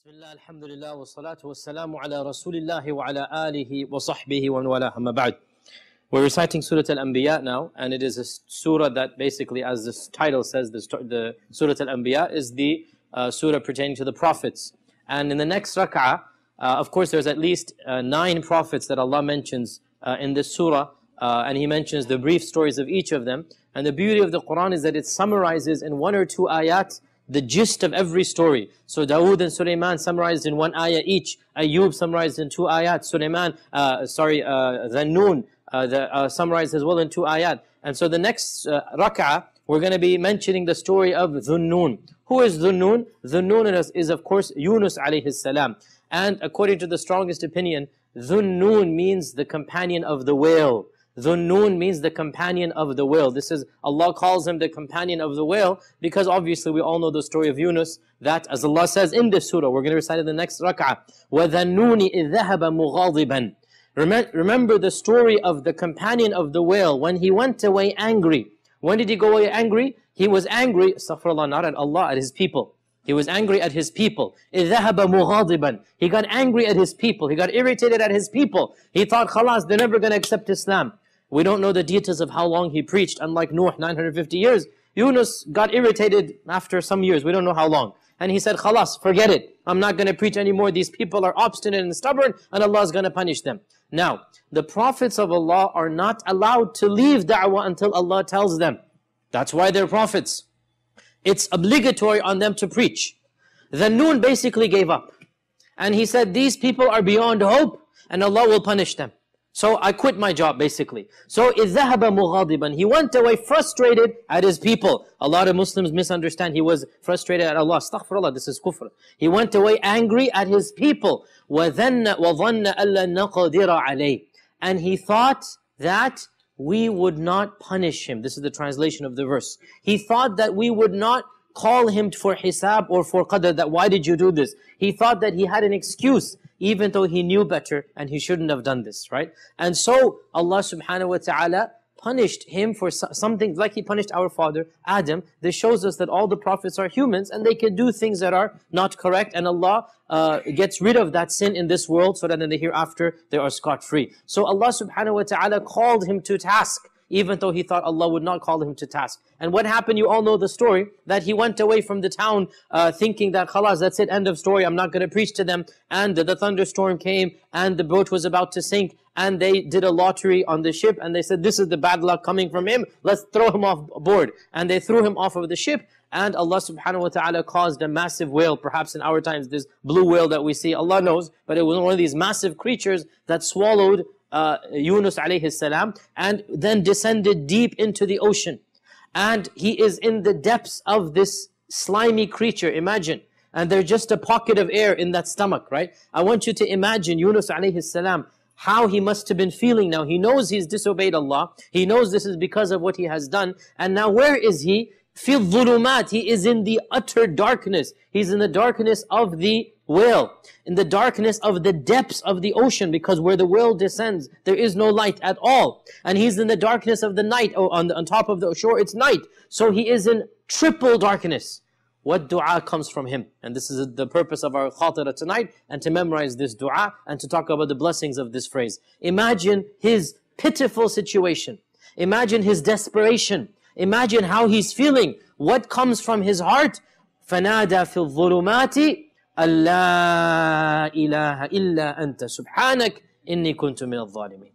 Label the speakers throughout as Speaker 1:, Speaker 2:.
Speaker 1: Bismillah, alhamdulillah, wa salatu wa salamu ala rasulillahi wa ala alihi wa sahbihi wa wala amma ba'd. We're reciting Surah Al-Anbiya now, and it is a surah that basically, as the title says, the Surah Al-Anbiya is the surah pertaining to the prophets. And in the next rak'ah, of course there's at least 9 prophets that Allah mentions in this surah, and He mentions the brief stories of each of them. And the beauty of the Quran is that it summarizes in 1 or 2 ayat the gist of every story. So Dawood and Sulaiman summarized in 1 ayah each. Ayyub summarized in 2 ayat. Dhannun summarized as well in 2 ayat. And so the next rak'ah, we're going to be mentioning the story of Dhunnun. Who is Dhunnun? Dhunnun is of course Yunus alayhi salam. And according to the strongest opinion, Dhunnun means the companion of the whale. Dhunnun means the companion of the whale. This is, Allah calls him the companion of the whale because obviously we all know the story of Yunus, that as Allah says in this surah, we're going to recite in the next rak'ah, وَذَنُّونِ إِذْ ذَهَبَ مُغَاضِبًا. Remember the story of the companion of the whale when he went away angry. When did he go away angry? He was angry, astaghfirullah, not at Allah, at his people. He was angry at his people. إِذْ ذَهَبَ مُغَاضِبًا. He got angry at his people. He got irritated at his people. He thought, khalas, they're never going to accept Islam. We don't know the details of how long he preached. Unlike Nuh, 950 years. Yunus got irritated after some years. We don't know how long. And he said, khalas, forget it. I'm not going to preach anymore. These people are obstinate and stubborn, and Allah is going to punish them. Now, the prophets of Allah are not allowed to leave da'wah until Allah tells them. That's why they're prophets. It's obligatory on them to preach. Dhannun basically gave up. And he said, these people are beyond hope, and Allah will punish them. So I quit my job basically. So إِذْ ذَهَبَ مُغَاضِبًا. He went away frustrated at his people. A lot of Muslims misunderstand he was frustrated at Allah. Astaghfirullah, this is kufr. He went away angry at his people. وَظَنَّ أَلَّا نَقَدِرَ عَلَيْهِ. And he thought that we would not punish him. This is the translation of the verse. He thought that we would not call him for hisab or for qadr, that why did you do this? He thought that he had an excuse, even though he knew better and he shouldn't have done this, right? And so Allah subhanahu wa ta'ala punished him for something like he punished our father Adam. This shows us that all the prophets are humans and they can do things that are not correct, and Allah gets rid of that sin in this world so that in the hereafter they are scot-free. So Allah subhanahu wa ta'ala called him to task, even though he thought Allah would not call him to task. And what happened, you all know the story, that he went away from the town thinking that, khalas, that's it, end of story, I'm not going to preach to them. And the thunderstorm came, and the boat was about to sink, and they did a lottery on the ship, and they said, this is the bad luck coming from him, let's throw him off board. And they threw him off of the ship, and Allah subhanahu wa ta'ala caused a massive whale, perhaps in our times, this blue whale that we see, Allah knows, but it was one of these massive creatures that swallowed Yunus alayhi salam, and then descended deep into the ocean. And he is in the depths of this slimy creature, imagine. And there's just a pocket of air in that stomach, right? I want you to imagine Yunus alayhi salam, how he must have been feeling now. He knows he's disobeyed Allah. He knows this is because of what he has done. And now where is he? Fi dhulumat. He is in the utter darkness. He's in the darkness of the whale, in the darkness of the depths of the ocean, because where the whale descends, there is no light at all. And he's in the darkness of the night, or on top of the shore, it's night. So he is in triple darkness. What dua comes from him? And this is the purpose of our khatira tonight, and to memorize this dua, and to talk about the blessings of this phrase. Imagine his pitiful situation. Imagine his desperation. Imagine how he's feeling. What comes from his heart? فَنَادَى فِي الظُّلُمَاتِ أَلَّا إِلَهَ إِلَّا أَنْتَ سُبْحَانَكَ إِنِّي كُنْتُ مِنَ الظَّالِمِينَ.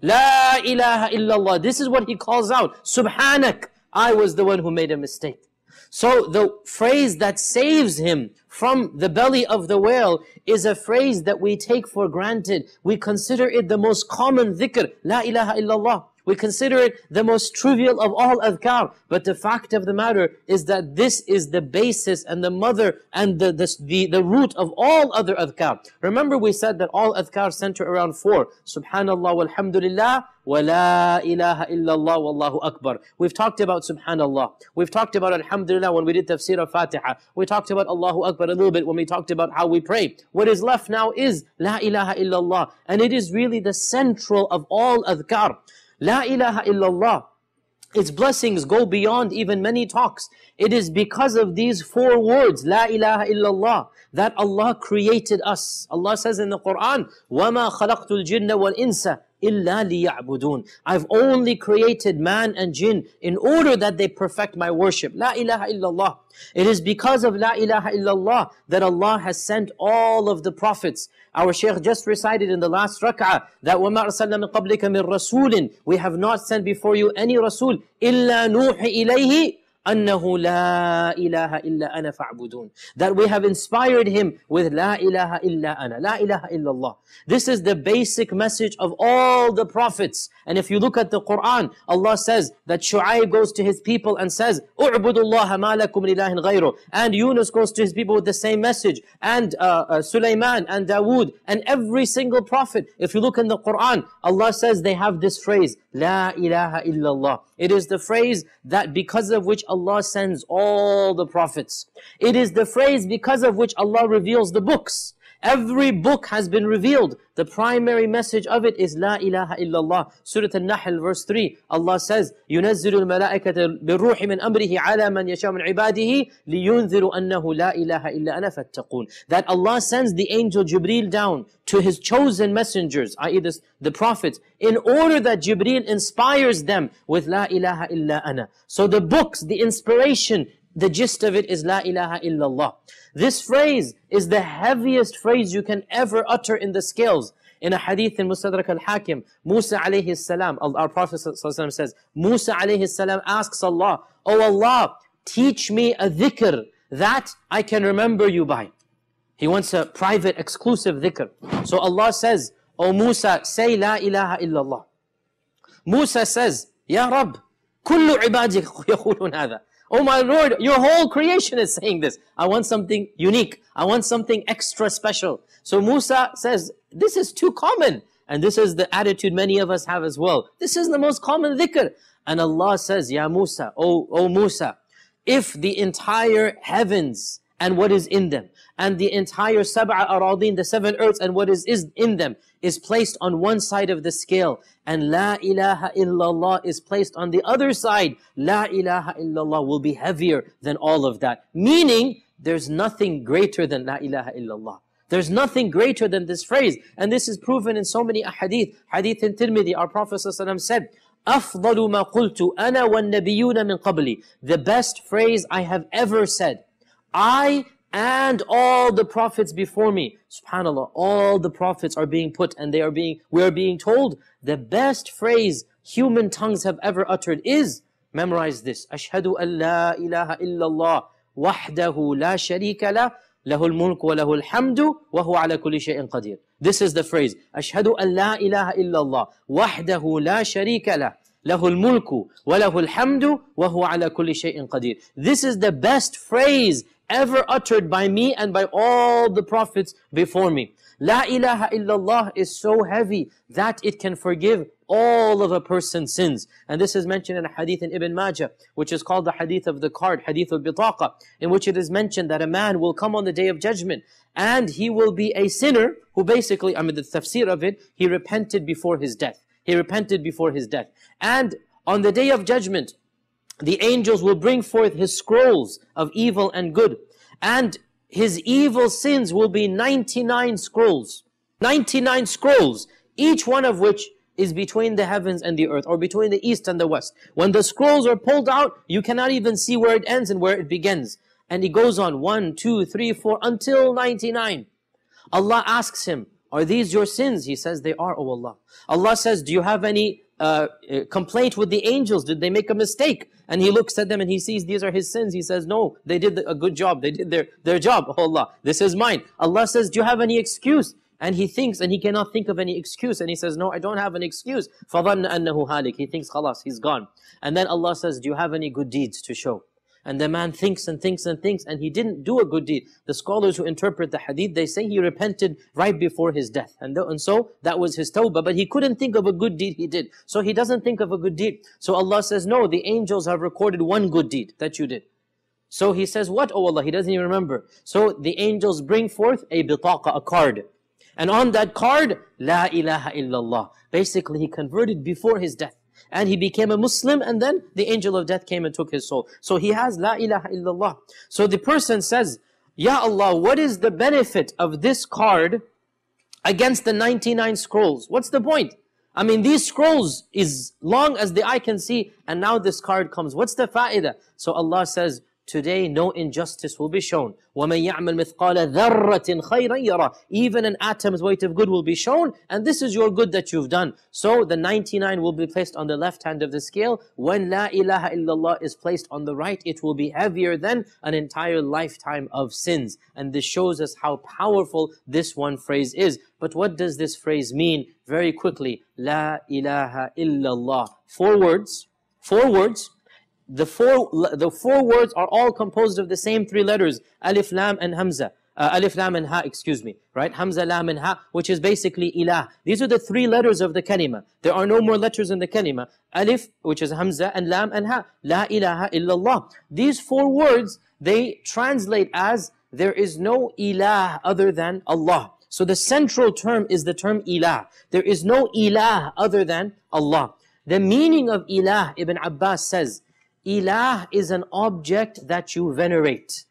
Speaker 1: La ilaha illallah. This is what he calls out. Subhanak. I was the one who made a mistake. So the phrase that saves him from the belly of the whale is a phrase that we take for granted. We consider it the most common dhikr. La ilaha illallah. We consider it the most trivial of all adhkar. But the fact of the matter is that this is the basis and the mother and the root of all other adhkar. Remember we said that all adhkar center around 4. Subhanallah walhamdulillah wa la ilaha illallah wallahu akbar. We've talked about subhanallah. We've talked about alhamdulillah when we did tafsir al-Fatiha. We talked about Allahu Akbar a little bit when we talked about how we pray. What is left now is la ilaha illallah. And it is really the central of all adhkar. La ilaha illallah its blessings go beyond even many talks. It is because of these 4 words, La ilaha illallah, that Allah created us. Allah says in the Quran, وَمَا خَلَقْتُ الْجِنَّ وَالْإِنسَ إِلَّا لِيَعْبُدُونَ. I've only created man and jinn in order that they perfect my worship. La ilaha illallah. It is because of La ilaha illallah that Allah has sent all of the prophets. Our Shaykh just recited in the last rak'ah that وَمَا أَرْسَلْنَا مِن قَبْلِكَ مِن رَسُولٍ. We have not sent before you any Rasul إِلَّا نُوحِ إِلَيْهِ أنه لا إله إلا أنا فاعبدون. That we have inspired him with لا إله إلا أنا, لا إله إلا الله. This is the basic message of all the prophets. And if you look at the Quran, Allah says that Shu'aib goes to his people and says, اعبدوا الله ما لكم من إله غيره. And Yunus goes to his people with the same message. And Sulaiman and Dawood and every single prophet. If you look in the Quran, Allah says they have this phrase, لا إله إلا الله. It is the phrase that because of which Allah sends all the prophets. It is the phrase because of which Allah reveals the books. Every book has been revealed. The primary message of it is La ilaha illallah. Surah An-Nahl verse 3, Allah says, يُنَزِّلُ الْمَلَائِكَةَ بِالرُّوحِ مِنْ أَمْرِهِ عَلَى مَنْ يَشَاءُ مِنْ عِبَادِهِ لِيُنذِرُ أَنَّهُ لَا إِلَهَ إِلَّا أَنَا فَاتَّقُونَ. That Allah sends the angel Jibreel down to his chosen messengers, i.e. the prophets, in order that Jibreel inspires them with La ilaha illa ana. So the books, the inspiration, the gist of it is La ilaha illallah. This phrase is the heaviest phrase you can ever utter in the scales. In a hadith in Mustadrak al-Hakim, Musa alayhi salam, our Prophet says, Musa alayhi salam asks Allah, "Oh Allah, teach me a dhikr that I can remember you by." He wants a private, exclusive dhikr. So Allah says, "Oh Musa, say La ilaha illallah." Musa says, "Ya Rabb, kullu ibadik yaqulun hadha." Oh my Lord, your whole creation is saying this. I want something unique. I want something extra special. So Musa says, this is too common. And this is the attitude many of us have as well. This is the most common dhikr. And Allah says, Ya Musa, oh Musa, if the entire heavens and what is in them, and the entire sab'a aradin, the 7 earths and what is in them, is placed on one side of the scale, and La ilaha illallah is placed on the other side, La ilaha illallah will be heavier than all of that. Meaning, there's nothing greater than La ilaha illallah. There's nothing greater than this phrase. And this is proven in so many ahadith. Hadith in Tirmidhi, our Prophet ﷺ said, أَفْضَلُ مَا قُلْتُ أَنَا وَالنَّبِيُّونَ مِنْ قَبْلِ. The best phrase I have ever said. I and all the prophets before me. SubhanAllah, all the prophets are being put and we are being told the best phrase human tongues have ever uttered is, memorize this, أشهد أن لا إله إلا الله وحده لا شريك له له الملك وله الحمد وهو على كل شيء قدير. This is the phrase, أشهد أن لا إله إلا الله وحده لا شريك له له الملك وله الحمد وهو على كل شيء قدير. This is the best phrase ever uttered by me and by all the prophets before me. La ilaha illallah is so heavy that it can forgive all of a person's sins. And this is mentioned in a hadith in Ibn Majah, which is called the hadith of the card, hadith al-bitaqa, in which it is mentioned that a man will come on the day of judgment and he will be a sinner who basically, the tafsir of it, he repented before his death. He repented before his death. And on the day of judgment, the angels will bring forth his scrolls of evil and good. And his evil sins will be 99 scrolls. 99 scrolls, each one of which is between the heavens and the earth, or between the east and the west. When the scrolls are pulled out, you cannot even see where it ends and where it begins. And he goes on, 1, 2, 3, 4, until 99. Allah asks him, are these your sins? He says, they are, O Allah. Allah says, do you have any complaint with the angels? Did they make a mistake? And he looks at them and he sees these are his sins. He says, no, they did a good job. They did their job. Oh Allah, this is mine. Allah says, do you have any excuse? And he thinks, and he cannot think of any excuse. And he says, no, I don't have an excuse. فَظَنَّ أَنَّهُ هَالِكِ. He thinks, khalas, he's gone. And then Allah says, do you have any good deeds to show? And the man thinks and thinks and thinks, and he didn't do a good deed. The scholars who interpret the hadith, they say he repented right before his death. And so that was his tawbah. But he couldn't think of a good deed he did. So he doesn't think of a good deed. So Allah says, no, the angels have recorded one good deed that you did. So he says, what, oh Allah? He doesn't even remember. So the angels bring forth a bitaqa, a card. And on that card, La ilaha illallah. Basically, he converted before his death. And he became a Muslim, and then the angel of death came and took his soul. So he has La ilaha illallah. So the person says, Ya Allah, what is the benefit of this card against the 99 scrolls? What's the point? I mean, these scrolls is long as the eye can see, and now this card comes. What's the fa'idah? So Allah says, today no injustice will be shown. وَمَنْ يَعْمَلْ مِثْقَالَ ذَرَّةٍ خَيْرًا يَرَى. Even an atom's weight of good will be shown, and this is your good that you've done. So the 99 will be placed on the left hand of the scale. When La ilaha illallah is placed on the right, it will be heavier than an entire lifetime of sins. And this shows us how powerful this one phrase is. But what does this phrase mean? Very quickly, La ilaha illallah. 4 words. 4 words. The four words are all composed of the same 3 letters, Alif, Lam, and Hamza. Alif, Lam, and Ha, excuse me. Right? Hamza, Lam, and Ha, which is basically Ilah. These are the 3 letters of the kalima. There are no more letters in the kalima. Alif, which is Hamza, and Lam, and Ha. La ilaha illallah. These 4 words, they translate as, there is no ilah other than Allah. So the central term is the term ilah. There is no ilah other than Allah. The meaning of ilah, Ibn Abbas says, ilah is an object that you venerate.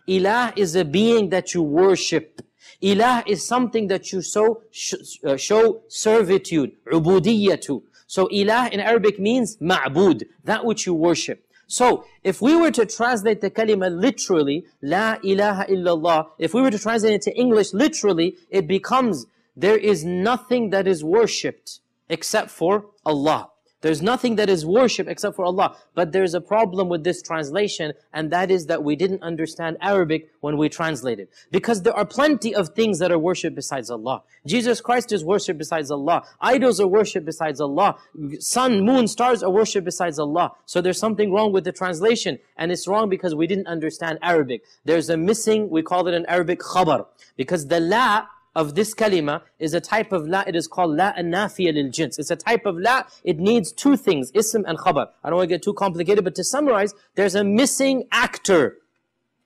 Speaker 1: Ilah is a being that you worship. Ilah is something that you show servitude, ubudiyyah to. So ilah in Arabic means ma'bud, that which you worship. So if we were to translate the kalima literally, La ilaha illallah, if we were to translate it to English literally, it becomes, there is nothing that is worshipped except for Allah. There's nothing that is worshipped except for Allah. But there's a problem with this translation, and that is that we didn't understand Arabic when we translated. Because there are plenty of things that are worshipped besides Allah. Jesus Christ is worshipped besides Allah. Idols are worshipped besides Allah. Sun, moon, stars are worshipped besides Allah. So there's something wrong with the translation. And it's wrong because we didn't understand Arabic. There's a missing, we call it in Arabic, khabar. Because the la of this kalima is a type of la, it is called la an-nafiya lil-jins. It's a type of la, it needs 2 things, ism and khabar. I don't want to get too complicated, but to summarize, there's a missing actor.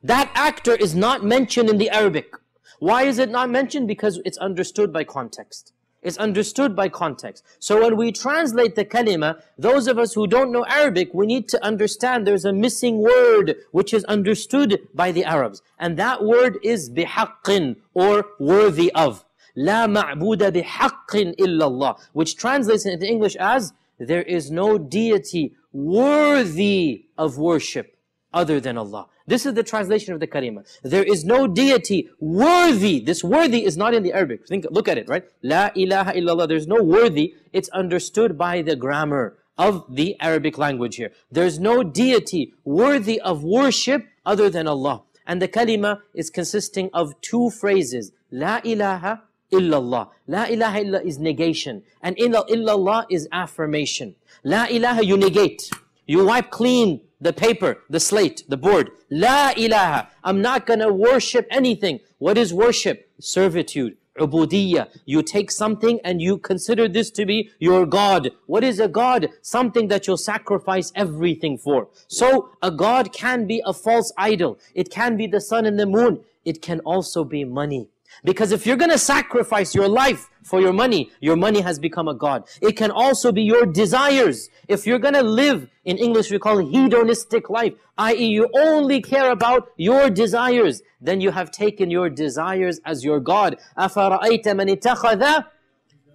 Speaker 1: That actor is not mentioned in the Arabic. Why is it not mentioned? Because it's understood by context. It's understood by context. So when we translate the kalima, those of us who don't know Arabic, we need to understand there's a missing word which is understood by the Arabs. And that word is bihaqqin, or worthy of. La ma'buda bihaqqin illallah, which translates into English as, there is no deity worthy of worship other than Allah. This is the translation of the kalima. There is no deity worthy. This worthy is not in the Arabic. Look at it, right? La ilaha illallah. There's no worthy. It's understood by the grammar of the Arabic language here. There's no deity worthy of worship other than Allah. And the kalima is consisting of 2 phrases. La ilaha illallah. La ilaha illallah is negation. And illallah is affirmation. La ilaha, you negate. You wipe clean the paper, the slate, the board. La ilaha. I'm not going to worship anything. What is worship? Servitude, ubudiyyah. You take something and you consider this to be your God. What is a God? Something that you'll sacrifice everything for. So a God can be a false idol. It can be the sun and the moon. It can also be money. Because if you're going to sacrifice your life for your money has become a god. It can also be your desires. If you're going to live, in English we call it hedonistic life, i.e. you only care about your desires, then you have taken your desires as your God. أَفَرَأَيْتَ مَنِ اتَّخَذَ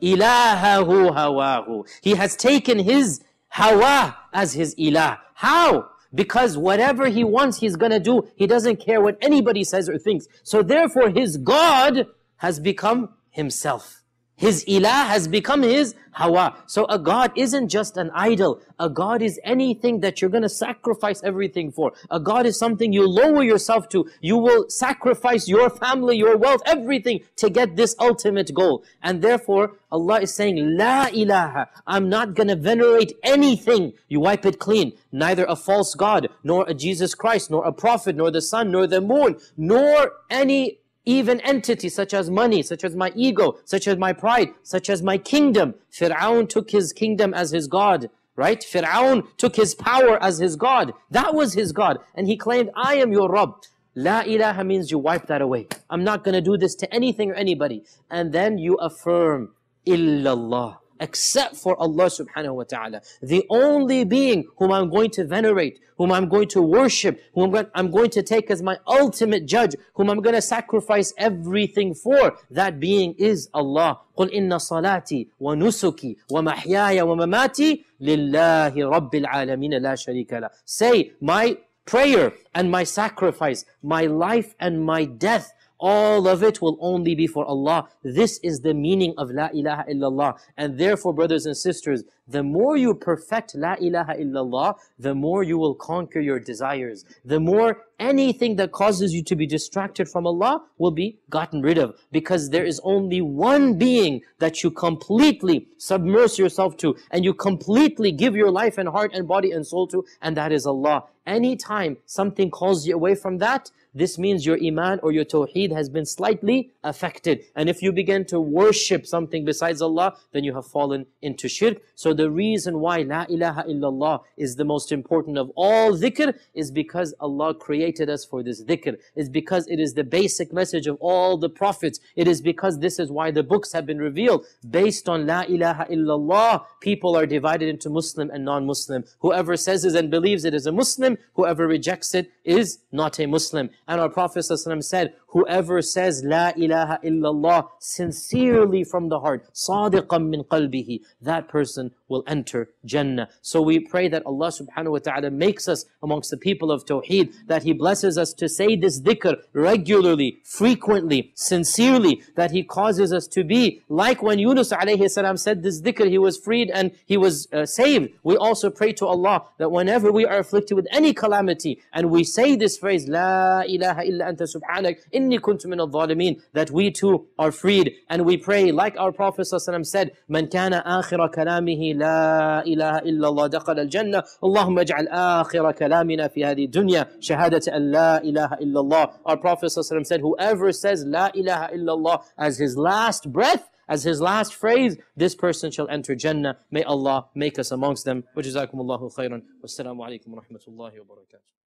Speaker 1: إِلَهَهُ هَوَاهُ. He has taken his hawa as his ilah. How? Because whatever he wants, he's going to do. He doesn't care what anybody says or thinks. So therefore, his God has become himself. His ilah has become his hawa. So a God isn't just an idol. A God is anything that you're going to sacrifice everything for. A God is something you lower yourself to. You will sacrifice your family, your wealth, everything to get this ultimate goal. And therefore, Allah is saying, La ilaha. I'm not going to venerate anything. You wipe it clean. Neither a false God, nor a Jesus Christ, nor a prophet, nor the sun, nor the moon, nor any even entity such as money, such as my ego, such as my pride, such as my kingdom. Fir'aun took his kingdom as his God, right? Fir'aun took his power as his God. That was his God. And he claimed, I am your Rabb. La ilaha means you wipe that away. I'm not going to do this to anything or anybody. And then you affirm, illallah. except for Allah subhanahu wa ta'ala. The only being whom I'm going to venerate, whom I'm going to worship, whom I'm going to take as my ultimate judge, whom I'm going to sacrifice everything for, that being is Allah. قُلْ إِنَّ صَلَاتِي وَنُسُكِي وَمَحْيَايَ وَمَمَاتِي لِلَّهِ رَبِّ الْعَالَمِينَ لَا شَرِيكَ لَهُ. Say, my prayer and my sacrifice, my life and my death, all of it will only be for Allah. This is the meaning of La ilaha illallah. And therefore, brothers and sisters, the more you perfect La ilaha illallah, the more you will conquer your desires. The more anything that causes you to be distracted from Allah will be gotten rid of. Because there is only one being that you completely submerge yourself to, and you completely give your life and heart and body and soul to, and that is Allah. Anytime something calls you away from that, this means your iman or your tawheed has been slightly affected. And if you begin to worship something besides Allah, then you have fallen into shirk. So the reason why La ilaha illallah is the most important of all dhikr is because Allah created us for this dhikr. It's because it is the basic message of all the prophets. It is because this is why the books have been revealed. Based on La ilaha illallah, people are divided into Muslim and non-Muslim. Whoever says it and believes it is a Muslim, whoever rejects it is not a Muslim. And our Prophet ﷺ said, whoever says La ilaha illallah sincerely from the heart, صادقا min qalbihi, that person will enter Jannah. So we pray that Allah subhanahu wa ta'ala makes us amongst the people of Tawheed, that He blesses us to say this dhikr regularly, frequently, sincerely, that He causes us to be like when Yunus alayhi salam said this dhikr, he was freed and he was saved. We also pray to Allah that whenever we are afflicted with any calamity and we say this phrase, La ilaha illa anta subhanak, inni kuntu min al-zalimin, that we too are freed. And we pray like our Prophet ﷺ said, Man kana akhira kalamihi لا إله إلا الله دخل الجنة اللهم اجعل آخر كلامنا في هذه الدنيا شهادة أن لا إله إلا الله. Our Prophet ﷺ said, whoever says La ilaha illallah as his last breath, as his last phrase, this person shall enter Jannah. May Allah make us amongst them. وجزاكم الله خيرا والسلام عليكم ورحمة الله وبركاته.